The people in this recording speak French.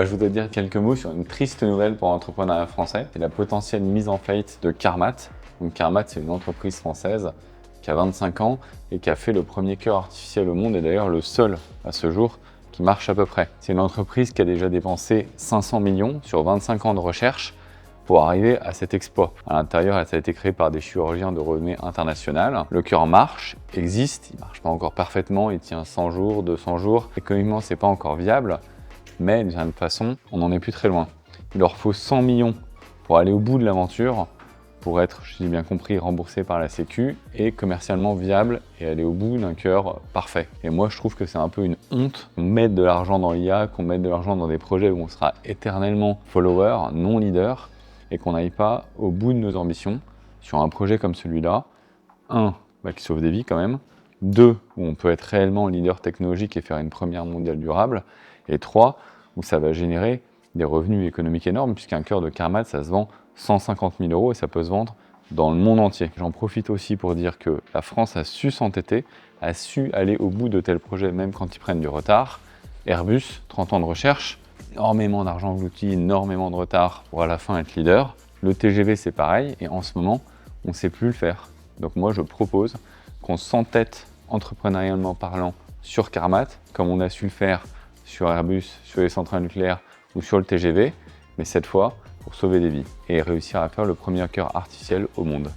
Je voudrais dire quelques mots sur une triste nouvelle pour l'entrepreneuriat français. C'est la potentielle mise en faillite de Carmat. Donc Carmat, c'est une entreprise française qui a 25 ans et qui a fait le premier cœur artificiel au monde et d'ailleurs le seul à ce jour qui marche à peu près. C'est une entreprise qui a déjà dépensé 500 millions sur 25 ans de recherche pour arriver à cet exploit. À l'intérieur, ça a été créé par des chirurgiens de renommée internationale. Le cœur marche, existe, il ne marche pas encore parfaitement, il tient 100 jours, 200 jours. Économiquement, c'est pas encore viable, mais d'une certaine façon, on n'en est plus très loin. Il leur faut 100 millions pour aller au bout de l'aventure, pour être, je l'ai bien compris, remboursé par la Sécu et commercialement viable et aller au bout d'un cœur parfait. Et moi, je trouve que c'est un peu une honte qu'on mette de l'argent dans l'IA, qu'on mette de l'argent dans des projets où on sera éternellement follower, non leader, et qu'on n'aille pas au bout de nos ambitions sur un projet comme celui-là. Un, qui sauve des vies quand même. Deux, où on peut être réellement leader technologique et faire une première mondiale durable. Et trois, où ça va générer des revenus économiques énormes, puisqu'un cœur de Carmat, ça se vend 150 000 € et ça peut se vendre dans le monde entier. J'en profite aussi pour dire que la France a su s'entêter, a su aller au bout de tels projets, même quand ils prennent du retard. Airbus, 30 ans de recherche, énormément d'argent englouti, énormément de retard pour à la fin être leader. Le TGV, c'est pareil, et en ce moment, on ne sait plus le faire. Donc moi, je propose qu'on s'entête entrepreneurialement parlant sur Carmat, comme on a su le faire sur Airbus, sur les centrales nucléaires ou sur le TGV, mais cette fois pour sauver des vies et réussir à faire le premier cœur artificiel au monde.